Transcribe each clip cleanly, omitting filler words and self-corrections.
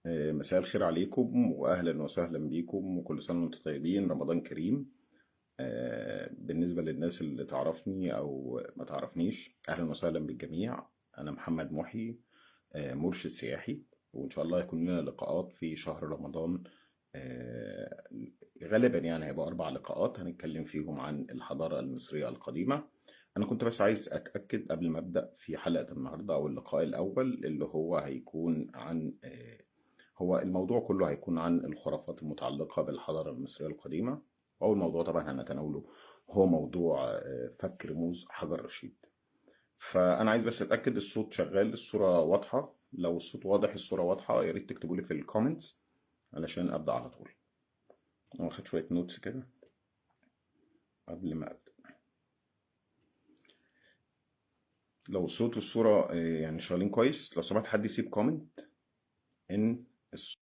مساء الخير عليكم وأهلا وسهلا بيكم وكل سنة وانتم طيبين، رمضان كريم. بالنسبة للناس اللي تعرفني أو ما تعرفنيش، أهلا وسهلا بالجميع. أنا محمد محي، مرشد سياحي، وإن شاء الله يكون لنا لقاءات في شهر رمضان. آه، غالبا يعني هيبقى 4 لقاءات هنتكلم فيهم عن الحضارة المصرية القديمة. أنا كنت بس عايز أتأكد قبل ما أبدأ في حلقة النهاردة أو اللقاء الأول اللي هو هيكون عن هو الموضوع كله هيكون عن الخرافات المتعلقة بالحضارة المصرية القديمة. وأول موضوع طبعا هنتناوله هو موضوع فك رموز حجر رشيد. فأنا عايز بس أتأكد الصوت شغال، الصورة واضحة. لو الصوت واضح، الصورة واضحة، يا ريت تكتبوا لي في الكومنتس علشان أبدأ على طول. أنا واخد شوية نوتس كده قبل ما أبدأ. لو الصوت والصورة يعني شغالين كويس، لو سمحت حد يسيب كومنت إن الصوت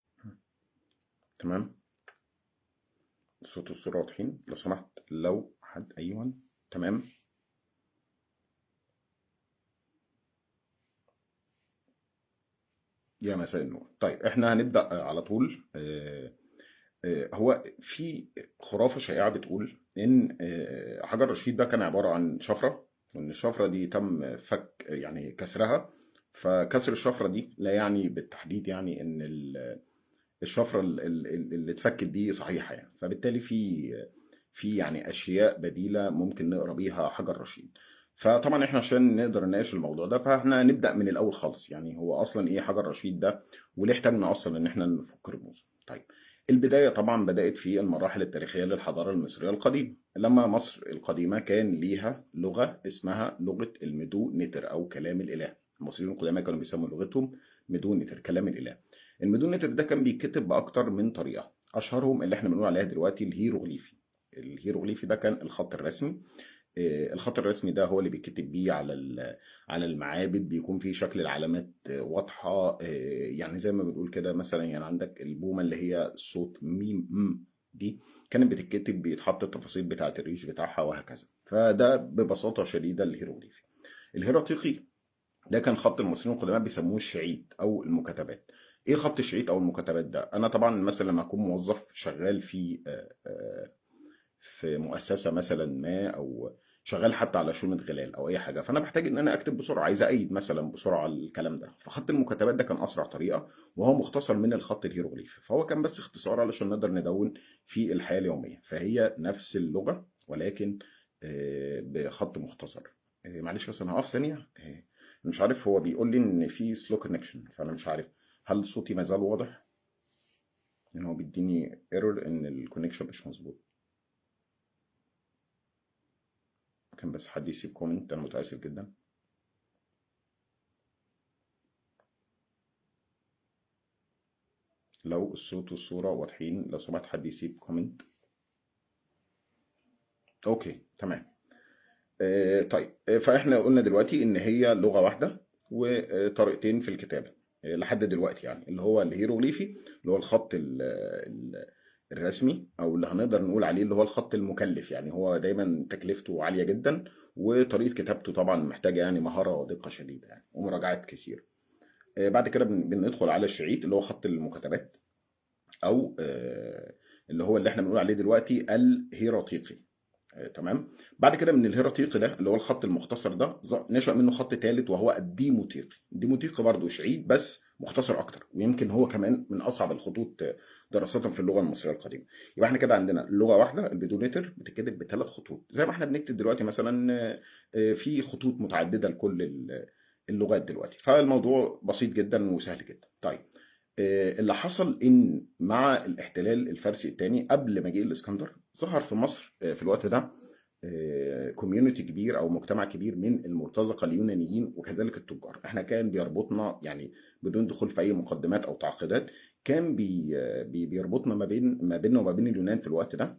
تمام، الصوت والصورة واضحين. لو سمحت لو حد، أيوه تمام. يا مساء النور. طيب احنا هنبدأ على طول. هو في خرافة شائعة بتقول إن حجر رشيد ده كان عبارة عن شفرة، وإن الشفرة دي تم فك يعني كسرها. فكسر الشفرة دي لا يعني بالتحديد يعني إن الشفرة اللي اتفكت دي صحيحة يعني، فبالتالي في يعني أشياء بديلة ممكن نقرا بيها حجر رشيد. فطبعا احنا عشان نقدر نناقش الموضوع ده فاحنا نبدأ من الأول خالص، يعني هو أصلا إيه حجر رشيد ده وليه احتاجنا أصلا إن احنا نفك رموزه. طيب، البداية طبعا بدأت في المراحل التاريخية للحضارة المصرية القديمة، لما مصر القديمة كان ليها لغة اسمها لغة الميدو نتر أو كلام الإله. المصريين القدماء كانوا بيسموا لغتهم ميدو نتر، كلام الإله. الميدو نتر ده كان بيتكتب بأكتر من طريقة، أشهرهم اللي احنا بنقول عليها دلوقتي الهيروغليفي. الهيروغليفي ده كان الخط الرسمي. الخط الرسمي ده هو اللي بيتكتب بيه على المعابد، بيكون فيه شكل العلامات واضحة. يعني زي ما بنقول كده مثلا، يعني عندك البومة اللي هي الصوت ميم دي كانت بتتكتب، بيتحط التفاصيل بتاعة الريش بتاعها وهكذا. فده ببساطة شديدة الهيروغليفي. الهيراتيقي ده كان خط المصريين القدماء بيسموه الشعيد او المكاتبات. ايه خط الشعيد او المكاتبات ده؟ انا طبعا مثلا لما اكون موظف شغال في مؤسسه مثلا ما، او شغال حتى على شؤون غلال او اي حاجه، فانا بحتاج ان انا اكتب بسرعه، عايز ايد مثلا بسرعه الكلام ده. فخط المكاتبات ده كان اسرع طريقه، وهو مختصر من الخط الهيروغليفي، فهو كان بس اختصار علشان نقدر ندون في الحياه اليوميه. فهي نفس اللغه ولكن بخط مختصر. معلش بس انا هقف ثانيه. مش عارف، هو بيقول لي ان في سلو كونكشن، فانا مش عارف هل صوتي ما زال واضح، ان هو بيديني ايرور ان الكونكشن مش مظبوط. كان بس حد يسيب كومنت، انا متاسف جدا. لو الصوت والصوره واضحين، لو سمحت حد يسيب كومنت. اوكي تمام. طيب، فاحنا قلنا دلوقتي ان هي لغه واحده وطريقتين في الكتابه لحد دلوقتي، يعني اللي هو الهيروغليفي اللي هو الخط الرسمي، او اللي هنقدر نقول عليه اللي هو الخط المكلف، يعني هو دايما تكلفته عاليه جدا، وطريقه كتابته طبعا محتاجه يعني مهاره ودقه شديده يعني ومراجعات كتير. بعد كده بندخل على الشعيد اللي هو خط المكاتبات، او اللي هو اللي احنا بنقول عليه دلوقتي الهيراتيقي. تمام. بعد كده من الهيراتيقي ده اللي هو الخط المختصر ده نشأ منه خط ثالث وهو الديموتيقي. الديموتيقي برضه شعيد بس مختصر اكتر، ويمكن هو كمان من اصعب الخطوط دراسة في اللغة المصرية القديمة. يبقى احنا كده عندنا لغة واحدة البيدونيتر بتتكتب بثلاث خطوط، زي ما احنا بنكتب دلوقتي مثلا في خطوط متعددة لكل اللغات دلوقتي. فالموضوع بسيط جدا وسهل جدا. طيب، اللي حصل ان مع الاحتلال الفارسي الثاني قبل مجيء الاسكندر، ظهر في مصر في الوقت ده كوميونتي كبير او مجتمع كبير من المرتزقه اليونانيين وكذلك التجار. احنا كان بيربطنا يعني بدون دخول في اي مقدمات او تعقيدات، كان بيربطنا ما بيننا وما بين اليونان في الوقت ده.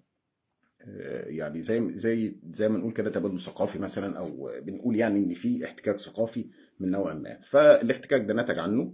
يعني زي ما نقول كده تبادل ثقافي مثلا، او بنقول يعني ان في احتكاك ثقافي من نوع ما. فالاحتكاك ده نتج عنه،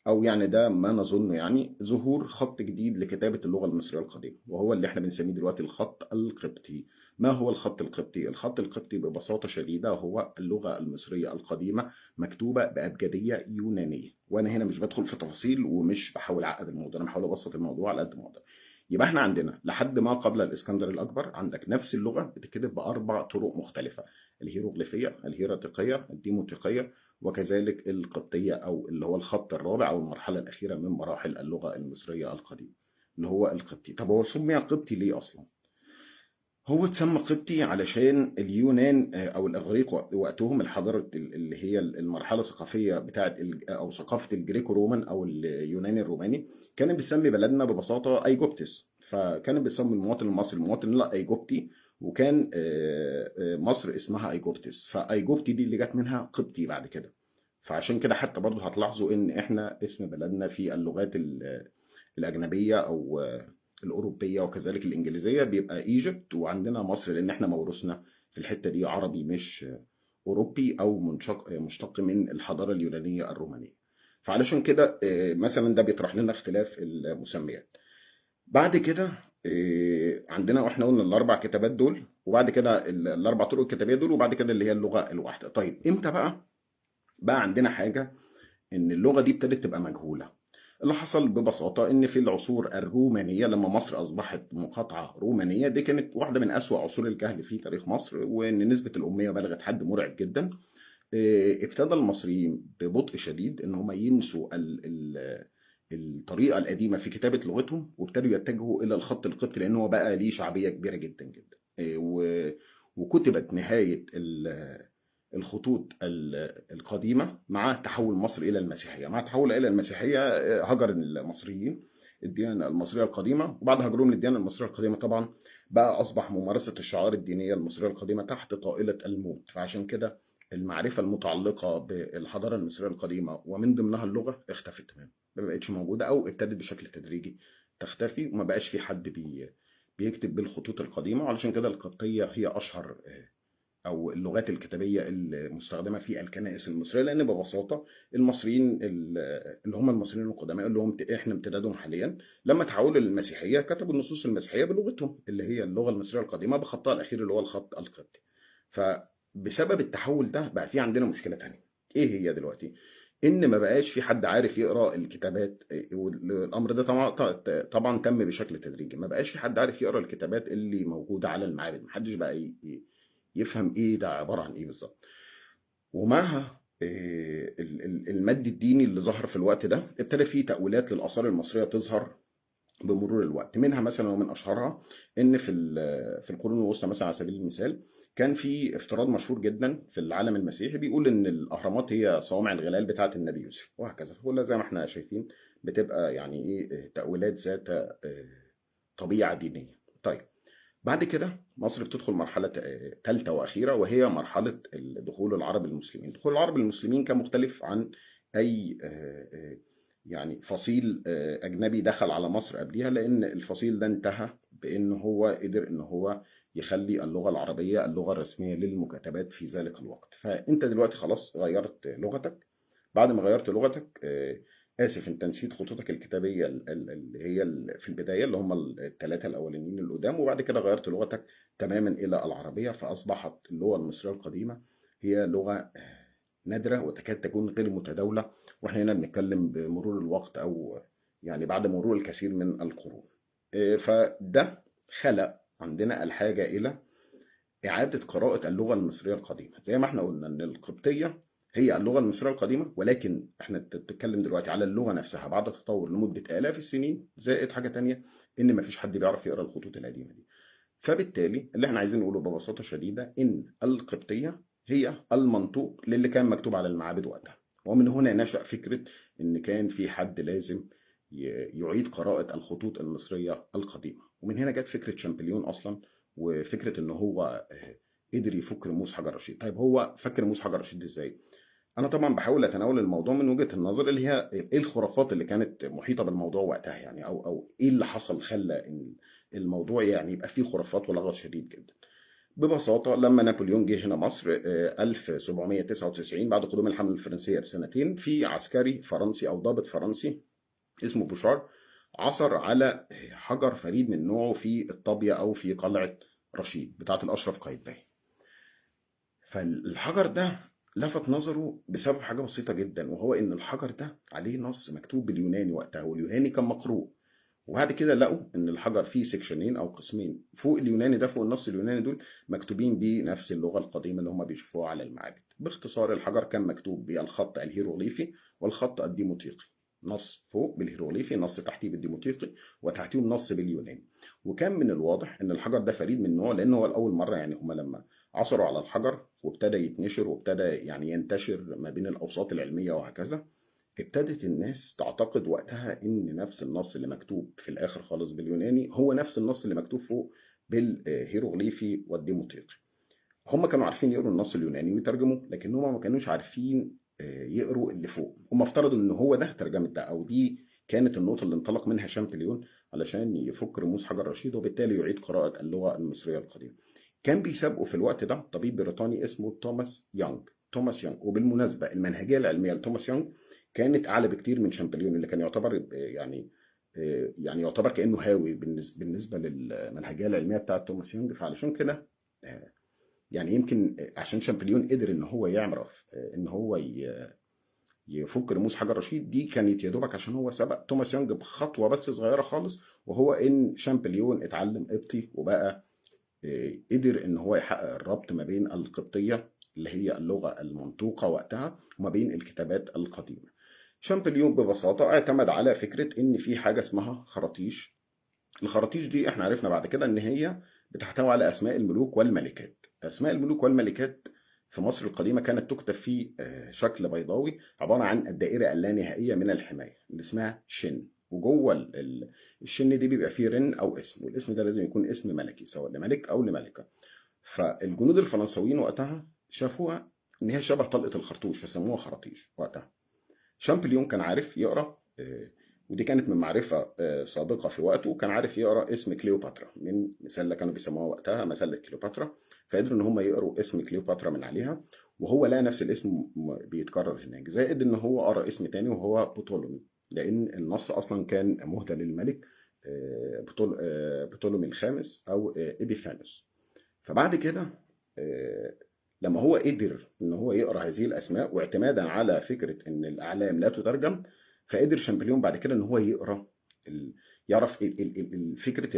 او يعني ده ما نظن يعني ظهور خط جديد لكتابه اللغه المصريه القديمه، وهو اللي احنا بنسميه دلوقتي الخط القبطي. ما هو الخط القبطي؟ الخط القبطي ببساطة شديدة هو اللغة المصرية القديمة مكتوبة بأبجدية يونانية. وأنا هنا مش بدخل في تفاصيل ومش بحاول أعقد الموضوع، أنا بحاول أبسط الموضوع على قد ما أقدر. يبقى احنا عندنا لحد ما قبل الإسكندر الأكبر عندك نفس اللغة بتتكتب بأربع طرق مختلفة: الهيروغليفية، الهيراتيقية، الديموتيقية، وكذلك القبطية، أو اللي هو الخط الرابع أو المرحلة الأخيرة من مراحل اللغة المصرية القديمة اللي هو القبطي. طب هو سمي قبطي ليه أصلا؟ هو اتسمى قبطي علشان اليونان او الاغريق وقتهم، الحضاره اللي هي المرحله الثقافيه بتاعت او ثقافه الجريكو رومان او اليوناني الروماني، كان بيسمي بلدنا ببساطه ايجوبتس. فكان بيسمي المواطن المصري المواطن لا ايجوبتي، وكان مصر اسمها ايجوبتس، فايجوبتي دي اللي جت منها قبطي بعد كده. فعشان كده حتى برضه هتلاحظوا ان احنا اسم بلدنا في اللغات الاجنبيه او الأوروبية وكذلك الإنجليزية بيبقى ايجيبت، وعندنا مصر لأن احنا موروثنا في الحتة دي عربي مش أوروبي أو مشتق من الحضارة اليونانية الرومانية. فعلشان كده مثلا ده بيطرح لنا اختلاف المسميات. بعد كده عندنا واحنا قلنا الأربع كتابات دول، وبعد كده الأربع طرق الكتابية دول، وبعد كده اللي هي اللغة الواحدة. طيب إمتى بقى عندنا حاجة ان اللغه دي ابتدت تبقى مجهوله؟ اللي حصل ببساطه ان في العصور الرومانيه لما مصر اصبحت مقاطعه رومانيه، دي كانت واحده من اسوا عصور الجهل في تاريخ مصر، وان نسبه الاميه بلغت حد مرعب جدا. ابتدى المصريين ببطء شديد ان هم ينسوا الطريقه القديمه في كتابه لغتهم، وابتدوا يتجهوا الى الخط القبطي لان هو بقى ليه شعبيه كبيره جدا جدا. وكتبت نهايه الخطوط القديمة مع تحول مصر إلى المسيحية. مع تحول إلى المسيحية هجر المصريين الديانة المصرية القديمة، وبعد هجرهم للديانة المصرية القديمة طبعا بقى أصبح ممارسة الشعائر الدينية المصرية القديمة تحت طائلة الموت. فعشان كده المعرفة المتعلقة بالحضارة المصرية القديمة ومن ضمنها اللغة اختفت تماما، ما بقتش موجودة أو ابتدت بشكل تدريجي تختفي، وما بقاش في حد بيكتب بالخطوط القديمة. وعلشان كده القبطية هي أشهر او اللغات الكتابيه المستخدمه في الكنائس المصريه، لان ببساطه المصريين اللي هم المصريين القدماء اللي هم احنا امتدادهم حاليا، لما تحولوا للمسيحيه كتبوا النصوص المسيحيه بلغتهم اللي هي اللغه المصريه القديمه بخطها الاخير اللي هو الخط القبطي. فبسبب التحول ده بقى في عندنا مشكله تانية. ايه هي دلوقتي؟ ان ما بقاش في حد عارف يقرا الكتابات، والامر ده طبعا تم بشكل تدريجي. ما بقاش في حد عارف يقرا الكتابات اللي موجوده على المعابد، محدش بقى يفهم ايه ده عباره عن ايه بالظبط. ومعها المد الديني اللي ظهر في الوقت ده، ابتدى فيه تأويلات للآثار المصرية تظهر بمرور الوقت. منها مثلا ومن أشهرها إن في القرون الوسطى مثلا على سبيل المثال كان في افتراض مشهور جدا في العالم المسيحي بيقول إن الأهرامات هي صوامع الغلال بتاعة النبي يوسف، وهكذا. فكلها زي ما احنا شايفين بتبقى يعني إيه تأويلات ذات طبيعة دينية. طيب بعد كده مصر بتدخل مرحلة ثالثة وأخيرة، وهي مرحلة دخول العرب المسلمين. دخول العرب المسلمين كان مختلف عن أي يعني فصيل أجنبي دخل على مصر قبلها، لأن الفصيل ده انتهى بأن هو قدر أن هو يخلي اللغة العربية اللغة الرسمية للمكاتبات في ذلك الوقت. فأنت دلوقتي خلاص غيرت لغتك. بعد ما غيرت لغتك آسف أنت نسيت خطوطك الكتابية اللي هي في البداية اللي هم الثلاثة الأولانيين القدام، وبعد كده غيرت لغتك تماما إلى العربية، فأصبحت اللغة المصرية القديمة هي لغة نادرة وتكاد تكون غير متداولة. واحنا هنا بنتكلم بمرور الوقت أو يعني بعد مرور الكثير من القرون. فده خلق عندنا الحاجة إلى إعادة قراءة اللغة المصرية القديمة. زي ما احنا قلنا إن القبطية هي اللغة المصرية القديمة، ولكن احنا بنتكلم دلوقتي على اللغة نفسها بعد تطور لمدة آلاف السنين، زائد حاجة تانية إن مفيش حد بيعرف يقرأ الخطوط القديمة دي. فبالتالي اللي احنا عايزين نقوله ببساطة شديدة إن القبطية هي المنطوق للي كان مكتوب على المعابد وقتها. ومن هنا نشأ فكرة إن كان في حد لازم يعيد قراءة الخطوط المصرية القديمة. ومن هنا جت فكرة شامبليون أصلا، وفكرة إن هو قدر يفك رموز حجر رشيد. طيب هو فك رموز حجر رشيد إزاي؟ أنا طبعا بحاول أتناول الموضوع من وجهة النظر اللي هي إيه الخرافات اللي كانت محيطة بالموضوع وقتها، يعني أو إيه اللي حصل خلى إن الموضوع يعني يبقى فيه خرافات ولغط شديد جدا. ببساطة لما نابليون جه هنا مصر 1799 بعد قدوم الحملة الفرنسية بسنتين، في عسكري فرنسي أو ضابط فرنسي اسمه بوشار عثر على حجر فريد من نوعه في الطابية أو في قلعة رشيد بتاعت الاشرف قايتباي. فالحجر ده لفت نظره بسبب حاجه بسيطه جدا، وهو ان الحجر ده عليه نص مكتوب باليوناني وقتها، واليوناني كان مقروء. وبعد كده لقوا ان الحجر فيه سكشنين او قسمين، فوق اليوناني ده، فوق النص اليوناني دول مكتوبين بنفس اللغه القديمه اللي هم بيشوفوها على المعابد. باختصار الحجر كان مكتوب بالخط الهيروغليفي والخط الديموطيقي، نص فوق بالهيروغليفي، نص تحتيه بالديموطيقي، وتحتيهم نص باليوناني. وكان من الواضح ان الحجر ده فريد من نوعه، لان هو لاول مره يعني هم لما عثروا على الحجر وابتدى يتنشر وابتدى يعني ينتشر ما بين الاوساط العلميه وهكذا، ابتدت الناس تعتقد وقتها ان نفس النص اللي مكتوب في الاخر خالص باليوناني هو نفس النص اللي مكتوب فوق بالهيروغليفي والديموطيقي. هم كانوا عارفين يقروا النص اليوناني ويترجموه، لكن هم ما كانوش عارفين يقروا اللي فوق. هم افترضوا ان هو ده ترجمه ده، او دي كانت النقطه اللي انطلق منها شامبليون علشان يفك رموز حجر رشيد، وبالتالي يعيد قراءه اللغه المصريه القديمه. كان بيسابقه في الوقت ده طبيب بريطاني اسمه توماس يونغ. وبالمناسبه المنهجيه العلميه لتوماس يونغ كانت اعلى بكتير من شامبليون، اللي كان يعتبر يعني يعتبر كانه هاوي بالنسبه للمنهجيه العلميه بتاعه توماس يونغ. فعلشان كده يعني يمكن عشان شامبليون قدر ان هو يعرف ان هو يفك رموز حجر رشيد، دي كانت يا دوبك عشان هو سبق توماس يونغ بخطوه بس صغيره خالص، وهو ان شامبليون اتعلم قبطي وبقى قدر ان هو يحقق الربط ما بين القبطيه اللي هي اللغه المنطوقه وقتها وما بين الكتابات القديمه. شامبليون ببساطه اعتمد على فكره ان في حاجه اسمها خراطيش. الخراطيش دي احنا عرفنا بعد كده ان هي بتحتوي على اسماء الملوك والملكات. اسماء الملوك والملكات في مصر القديمه كانت تكتب في شكل بيضاوي عباره عن الدائره اللانهائيه من الحمايه اللي اسمها شن، وجوه الشن دي بيبقى فيه رن او اسم، والاسم ده لازم يكون اسم ملكي سواء لملك او لملكه. فالجنود الفرنساويين وقتها شافوها ان هي شبه طلقه الخرطوش فسموها خراطيش وقتها. شامبليون كان عارف يقرا ودي كانت من معرفة سابقة في وقته، كان عارف يقرا اسم كليوباترا من مسلة كانوا بيسموها وقتها مسلة كليوباترا، فقدروا ان هم يقروا اسم كليوباترا من عليها، وهو لقى نفس الاسم بيتكرر هناك، زائد ان هو قرا اسم تاني وهو بطولمي، لان النص اصلا كان مهدى للملك بطولمي الخامس او ابيفانوس. فبعد كده لما هو قدر ان هو يقرا هذه الاسماء واعتمادا على فكره ان الاعلام لا تترجم، فقدر شامبليون بعد كده ان هو يقرا يعرف فكره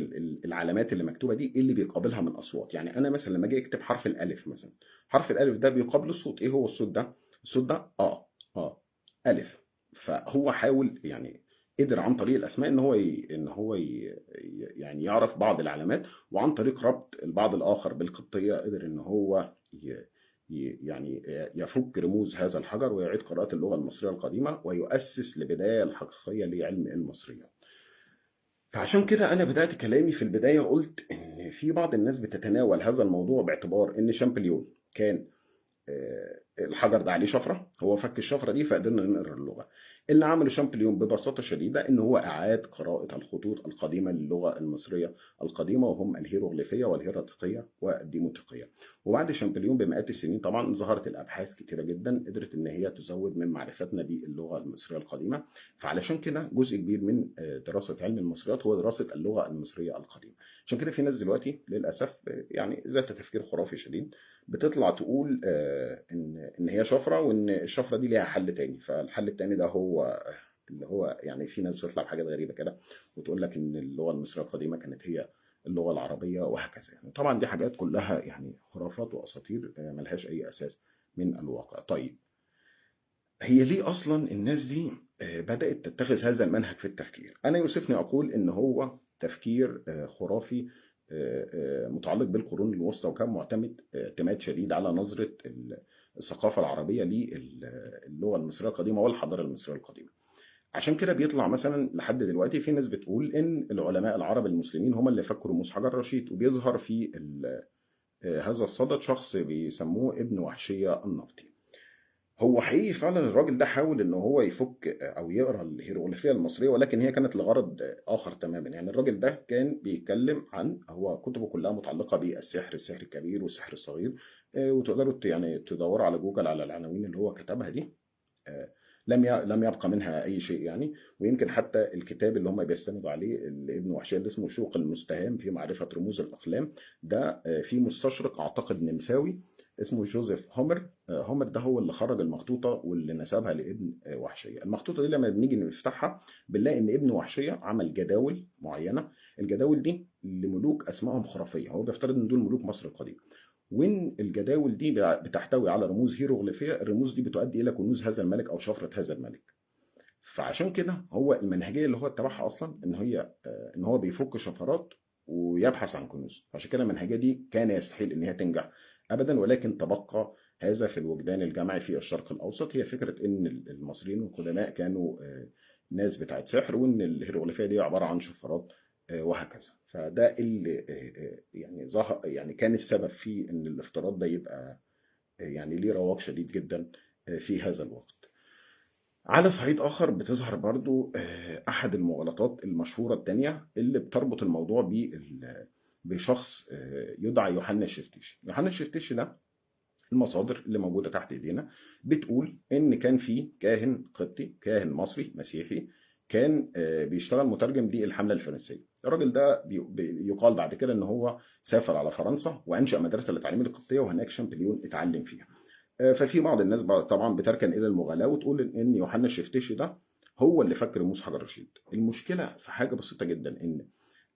العلامات اللي مكتوبه دي ايه اللي بيقابلها من اصوات. يعني انا مثلا لما اجي اكتب حرف الالف مثلا، حرف الالف ده بيقابله الصوت، ايه هو الصوت ده؟ الصوت ده الف. فهو حاول يعني قدر عن طريق الاسماء ان هو يعني يعرف بعض العلامات، وعن طريق ربط البعض الاخر بالقبطيه قدر ان هو يعني يفك رموز هذا الحجر ويعيد قراءة اللغة المصرية القديمة ويؤسس لبداية الحقيقية لعلم المصريات. فعشان كده أنا بدأت كلامي في البداية قلت إن في بعض الناس بتتناول هذا الموضوع باعتبار إن شامبليون كان الحجر ده عليه شفره، هو فك الشفره دي فقدرنا نقرا اللغه. اللي عمله شامبليون ببساطه شديده ان هو اعاد قراءه الخطوط القديمه للغه المصريه القديمه، وهم الهيروغليفيه والهيراتيقيه والديموطيقيه. وبعد شامبليون بمئات السنين طبعا ظهرت الابحاث كتيره جدا قدرت ان هي تزود من معرفتنا باللغه المصريه القديمه. فعلشان كده جزء كبير من دراسه علم المصريات هو دراسه اللغه المصريه القديمه. عشان كده في ناس دلوقتي للاسف يعني ذات تفكير خرافي شديد بتطلع تقول ان هي شفره، وان الشفره دي ليها حل تاني. فالحل التاني ده هو اللي هو يعني في ناس بتطلع بحاجات غريبه كده وتقول لك ان اللغه المصريه القديمه كانت هي اللغه العربيه وهكذا. يعني طبعا دي حاجات كلها يعني خرافات واساطير ملهاش اي اساس من الواقع. طيب هي ليه اصلا الناس دي بدات تتخذ هذا المنهج في التفكير؟ انا يوسفني اقول ان هو تفكير خرافي متعلق بالقرون الوسطى، وكان معتمد اعتماد شديد على نظرة الثقافة العربية للغة المصرية القديمة والحضارة المصرية القديمة. عشان كده بيطلع مثلا لحد دلوقتي في ناس بتقول ان العلماء العرب المسلمين هم اللي فكروا رموز حجر رشيد، وبيظهر في هذا الصدد شخص بيسموه ابن وحشية النبطي. هو حقيقي فعلا الراجل ده حاول ان هو يفك او يقرا الهيروغليفيه المصريه، ولكن هي كانت لغرض اخر تماما. يعني الراجل ده كان بيتكلم عن، هو كتبه كلها متعلقه بالسحر، السحر الكبير والسحر الصغير، وتقدروا يعني تدوروا على جوجل على العناوين اللي هو كتبها دي. لم يبقى منها اي شيء يعني. ويمكن حتى الكتاب اللي هم بيستندوا عليه لابن وحشية اللي اسمه شوق المستهام في معرفة رموز الأقلام، ده في مستشرق أعتقد نمساوي اسمه جوزيف هومر. هومر ده هو اللي خرج المخطوطة واللي نسبها لابن وحشية. المخطوطة دي لما بنيجي نفتحها بنلاقي إن ابن وحشية عمل جداول معينة. الجداول دي لملوك أسمائهم خرافية، هو بيفترض إن دول ملوك مصر القديمة. وإن الجداول دي بتحتوي على رموز هيروغليفية، الرموز دي بتؤدي إلى كنوز هذا الملك أو شفرة هذا الملك. فعشان كده هو المنهجيه اللي هو اتبعها اصلا ان هي ان هو بيفك شفرات ويبحث عن كنوز. عشان كده المنهجيه دي كان يستحيل ان هي تنجح ابدا. ولكن تبقى هذا في الوجدان الجمعي في الشرق الاوسط، هي فكره ان المصريين القدماء كانوا ناس بتاعت سحر، وان الهيروغليفيه دي عباره عن شفرات وهكذا. فده اللي يعني ظهر، يعني كان السبب في ان الافتراض ده يبقى يعني ليه رواج شديد جدا في هذا الوقت. على صعيد آخر بتظهر برضو أحد المغالطات المشهورة التانية اللي بتربط الموضوع بشخص يدعى يوحنا الشفتيشي. يوحنا الشفتيشي ده المصادر اللي موجودة تحت إيدينا بتقول إن كان في كاهن قبطي، كاهن مصري مسيحي، كان بيشتغل مترجم للحملة الفرنسية. الراجل ده يقال بعد كده إن هو سافر على فرنسا وأنشأ مدرسة لتعليم القبطية، وهناك شامبليون اتعلم فيها. ففي بعض الناس بقى طبعا بتركن الى المغالاه وتقول ان يوحنا الشفتيشي ده هو اللي فك رموز حجر رشيد. المشكله في حاجه بسيطه جدا، ان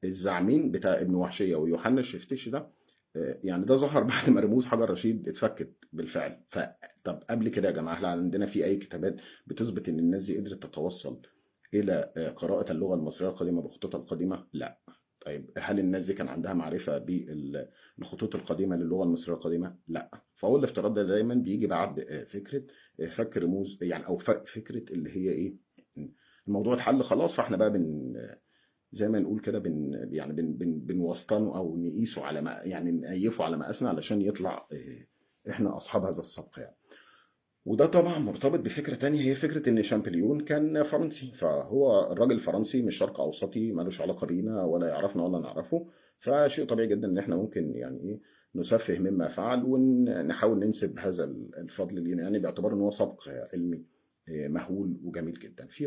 الزعيمين بتاع ابن وحشيه ويوحنا الشفتيشي ده يعني ده ظهر بعد ما رموز حجر رشيد اتفكت بالفعل. فطب قبل كده يا جماعه، هل عندنا في اي كتابات بتثبت ان الناس دي قدرت تتوصل الى قراءه اللغه المصريه القديمه بخطوطها القديمه؟ لا. طيب هل الناس دي كان عندها معرفة بالخطوط القديمة للغة المصرية القديمة؟ لا. فهو الافتراض ده دايما بيجي بعد فكرة فك رموز يعني، أو فكرة اللي هي إيه، الموضوع اتحل خلاص، فاحنا بقى زي ما نقول كده يعني بنوسطنه أو نقيسه على ما يعني نقيفه على مقاسنا علشان يطلع احنا أصحاب هذا السبق يعني. وده طبعا مرتبط بفكرة تانية، هي فكرة إن شامبليون كان فرنسي، فهو الراجل فرنسي مش شرق أوسطي، ملوش علاقة بينا ولا يعرفنا ولا نعرفه. فشيء طبيعي جدا إن إحنا ممكن يعني إيه نسفه مما فعل ونحاول ننسب هذا الفضل لينا، يعني باعتبار إن هو سبق علمي مهول وجميل جدا. في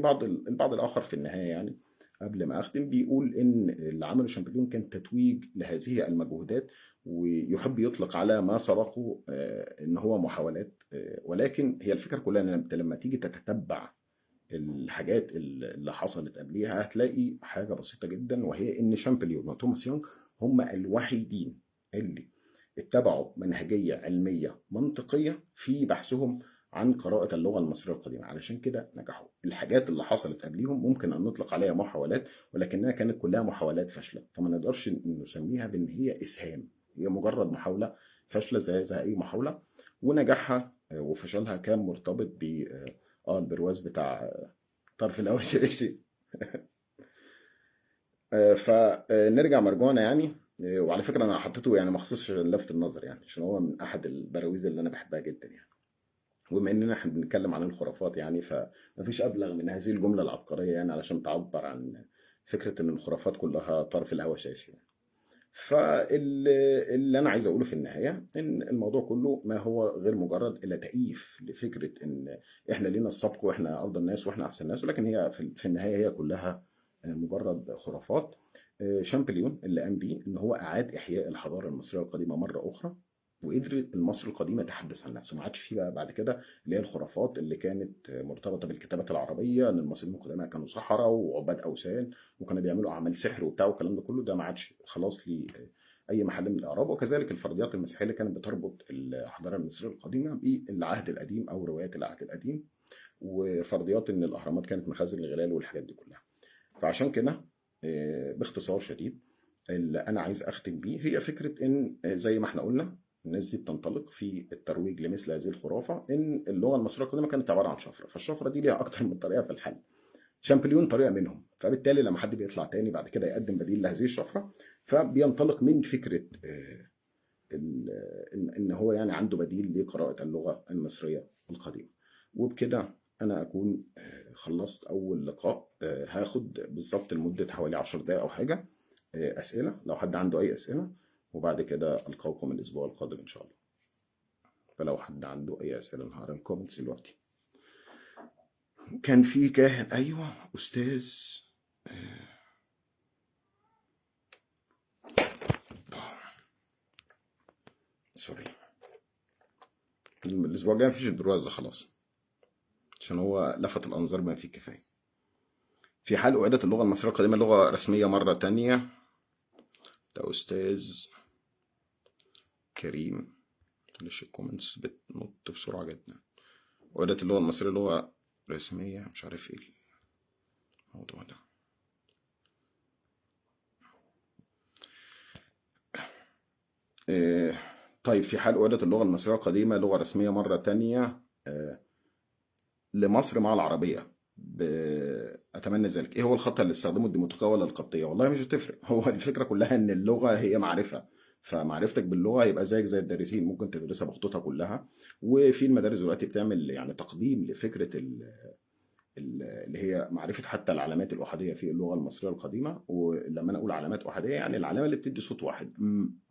البعض الآخر في النهاية يعني قبل ما أختم بيقول إن اللي عمله شامبليون كان تتويج لهذه المجهودات، ويحب يطلق على ما سبقه إن هو محاولات. ولكن هي الفكرة كلها ان انت لما تيجي تتتبع الحاجات اللي حصلت قبليها هتلاقي حاجة بسيطة جدا، وهي ان شامبليون وتوماس يونغ هم الوحيدين اللي اتبعوا منهجية علمية منطقية في بحثهم عن قراءة اللغة المصرية القديمة. علشان كده نجحوا. الحاجات اللي حصلت قبليهم ممكن أن نطلق عليها محاولات، ولكنها كانت كلها محاولات فاشلة، فما نقدرش نسميها بأن هي إسهام. هي مجرد محاولة فاشلة زي أي محاولة. ونجاحها وفشلها كان مرتبط ب البرواز بتاع طرف الأواشريشي. فنرجع مرجوعنا يعني. وعلى فكرة أنا حطيته يعني مخصوص عشان لفت النظر، يعني عشان هو من أحد البراويز اللي أنا بحبها جدا يعني. وبما إننا احنا بنتكلم عن الخرافات يعني، فمفيش أبلغ من هذه الجملة العبقرية يعني علشان تعبر عن فكرة إن الخرافات كلها طرف الأواشاش يعني. فاللي انا عايز اقوله في النهايه ان الموضوع كله ما هو غير مجرد الا تأييف لفكره ان احنا لينا السبق واحنا افضل ناس واحنا احسن ناس، ولكن هي في النهايه هي كلها مجرد خرافات. شامبليون اللي قام بيه ان هو اعاد احياء الحضاره المصريه القديمه مره اخرى، وقدر المصري القديم يتحدث عن نفسه. ما عادش فيه بقى بعد كده اللي هي الخرافات اللي كانت مرتبطه بالكتابات العربيه، ان المصريين القدماء كانوا سحره وعباد اوثان وكانوا بيعملوا اعمال سحر وبتاع والكلام ده كله. ده ما عادش خلاص ليه اي محل من الاعراب. وكذلك الفرضيات المسيحيه اللي كانت بتربط الحضاره المصريه القديمه بالعهد القديم او روايات العهد القديم، وفرضيات ان الاهرامات كانت مخازن الغلال والحاجات دي كلها. فعشان كده باختصار شديد اللي انا عايز اختم بيه هي فكره ان زي ما احنا قلنا الناس دي بتنطلق في الترويج لمثل هذه الخرافه، ان اللغه المصريه القديمه كانت عباره عن شفره، فالشفره دي ليها اكتر من طريقه في الحل. شامبليون طريقه منهم. فبالتالي لما حد بيطلع تاني بعد كده يقدم بديل لهذه الشفره، فبينطلق من فكره ان هو يعني عنده بديل لقراءه اللغه المصريه القديمه. وبكده انا اكون خلصت اول لقاء. هاخد بالظبط لمده حوالي 10 دقائق او حاجه اسئله لو حد عنده اي اسئله، وبعد كده القاكم الاسبوع القادم ان شاء الله. فلو حد عنده اي اسئله هقرا الكومنتس دلوقتي. كان في كاهن، ايوه استاذ، سوري، الاسبوع الجاي مفيش البروازة خلاص، عشان هو لفت الانظار بما فيه الكفايه. في حال اعادت اللغه المصريه القديمه لغه رسميه مره تانية، ده استاذ كريم. معلش الكومنتس بتنط بسرعه جدا. اعادت اللغه المصريه لغه رسميه، مش عارف ايه الموضوع ده. إيه، طيب في حال اعادت اللغه المصريه القديمه لغه رسميه مره تانية لمصر مع العربية، أتمنى ذلك. إيه هو الخط اللي استخدمه الديمقراطية ولا القبطية؟ والله مش هتفرق. هو الفكرة كلها إن اللغة هي معرفة، فمعرفتك باللغة هيبقى زيك زي الدارسين، ممكن تدرسها بخطوطها كلها. وفي المدارس دلوقتي بتعمل يعني تقديم لفكرة اللي هي معرفة حتى العلامات الأحادية في اللغة المصرية القديمة. ولما أنا أقول علامات أحادية يعني العلامة اللي بتدي صوت واحد،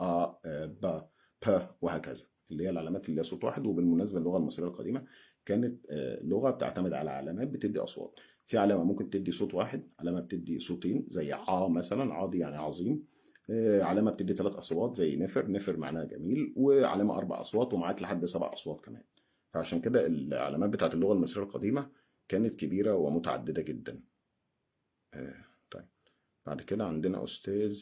ب، ب، وهكذا، اللي هي العلامات اللي هي صوت واحد. وبالمناسبة اللغة المصرية القديمة كانت لغة بتعتمد على علامات بتدي أصوات. في علامة ممكن تدي صوت واحد، علامة بتدي صوتين زي مثلا، دي يعني عظيم. علامة بتدي 3 أصوات زي نفر، نفر معناها جميل. وعلامة 4 أصوات، ومعاك لحد 7 أصوات كمان. فعشان كده العلامات بتاعت اللغة المصرية القديمة كانت كبيرة ومتعددة جدا. طيب بعد كده عندنا أستاذ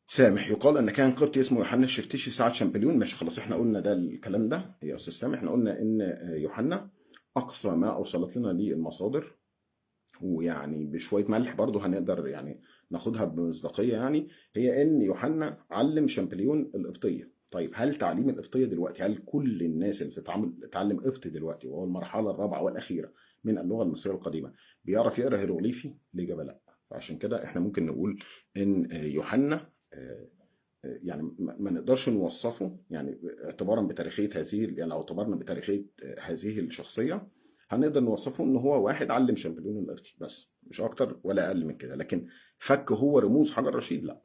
سامح. يقال ان كان قبطي اسمه يوحنا الشفتيشي ساعة شامبليون. ماشي خلاص، احنا قلنا ده الكلام ده يا استاذ سامح. احنا قلنا ان يوحنا، اقصى ما اوصلت لنا للمصادر، ويعني بشويه ملح برضه هنقدر يعني ناخدها بمصداقيه، يعني هي ان يوحنا علم شامبليون القبطيه. طيب هل تعليم القبطيه دلوقتي، هل كل الناس اللي بتتعلم قبطي دلوقتي، وهو المرحله الرابعه والاخيره من اللغه المصريه القديمه، بيعرف يقرا هيروغليفي؟ الاجابه لا. فعشان كده احنا ممكن نقول ان يوحنا يعني ما نقدرش نوصفه، يعني اعتبارا بتاريخيه هذه، يعني لو اعتبرنا بتاريخيه هذه الشخصيه، هنقدر نوصفه ان هو واحد علم شامبليون القبطي بس، مش اكتر ولا اقل من كده. لكن فك هو رموز حجر رشيد؟ لا،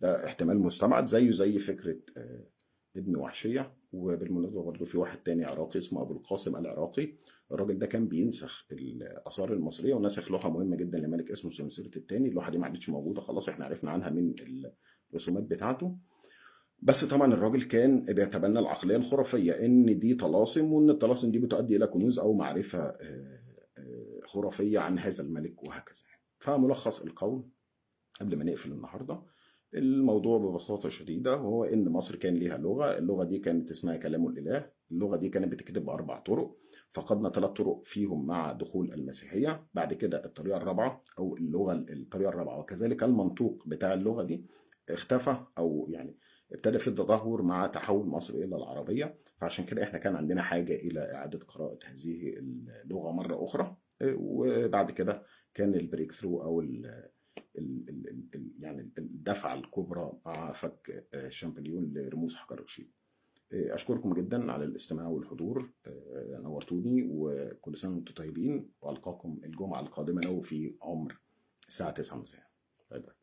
ده احتمال مستبعد، زيه زي فكره ابن وحشيه. وبالمناسبه برضه في واحد تاني عراقي اسمه ابو القاسم العراقي. الراجل ده كان بينسخ الاثار المصريه، ونسخ لوحه مهمه جدا لملك اسمه سنوسرت الثاني. اللوحه دي ما عادتش موجوده خلاص، احنا عرفنا عنها من الرسومات بتاعته. بس طبعا الراجل كان بيتبنى العقلية الخرافية، ان دي طلاسم، وان الطلاسم دي بتؤدي الى كنوز او معرفة خرافية عن هذا الملك وهكذا. فملخص القول قبل ما نقفل النهاردة، الموضوع ببساطة شديدة هو إن مصر كان ليها لغة. اللغة دي كانت اسمها كلام الإله. اللغة دي كانت بتتكتب ب4 طرق، فقدنا 3 طرق فيهم مع دخول المسيحية. بعد كده الطريقة الرابعة أو الطريقة الرابعة وكذلك المنطوق بتاع اللغة دي اختفى، أو يعني ابتدى في التدهور مع تحول مصر إلى العربية. فعشان كده إحنا كان عندنا حاجة إلى إعادة قراءة هذه اللغة مرة أخرى. وبعد كده كان البريك ثرو أو يعني الدفعة الكبرى مع فك شامبليون لرموز حجر رشيد. أشكركم جدا على الاستماع والحضور. نورتوني، وكل سنة وانتم طيبين، وألقاكم الجمعة القادمة لو في عمر الساعة 9 مساء. باي باي.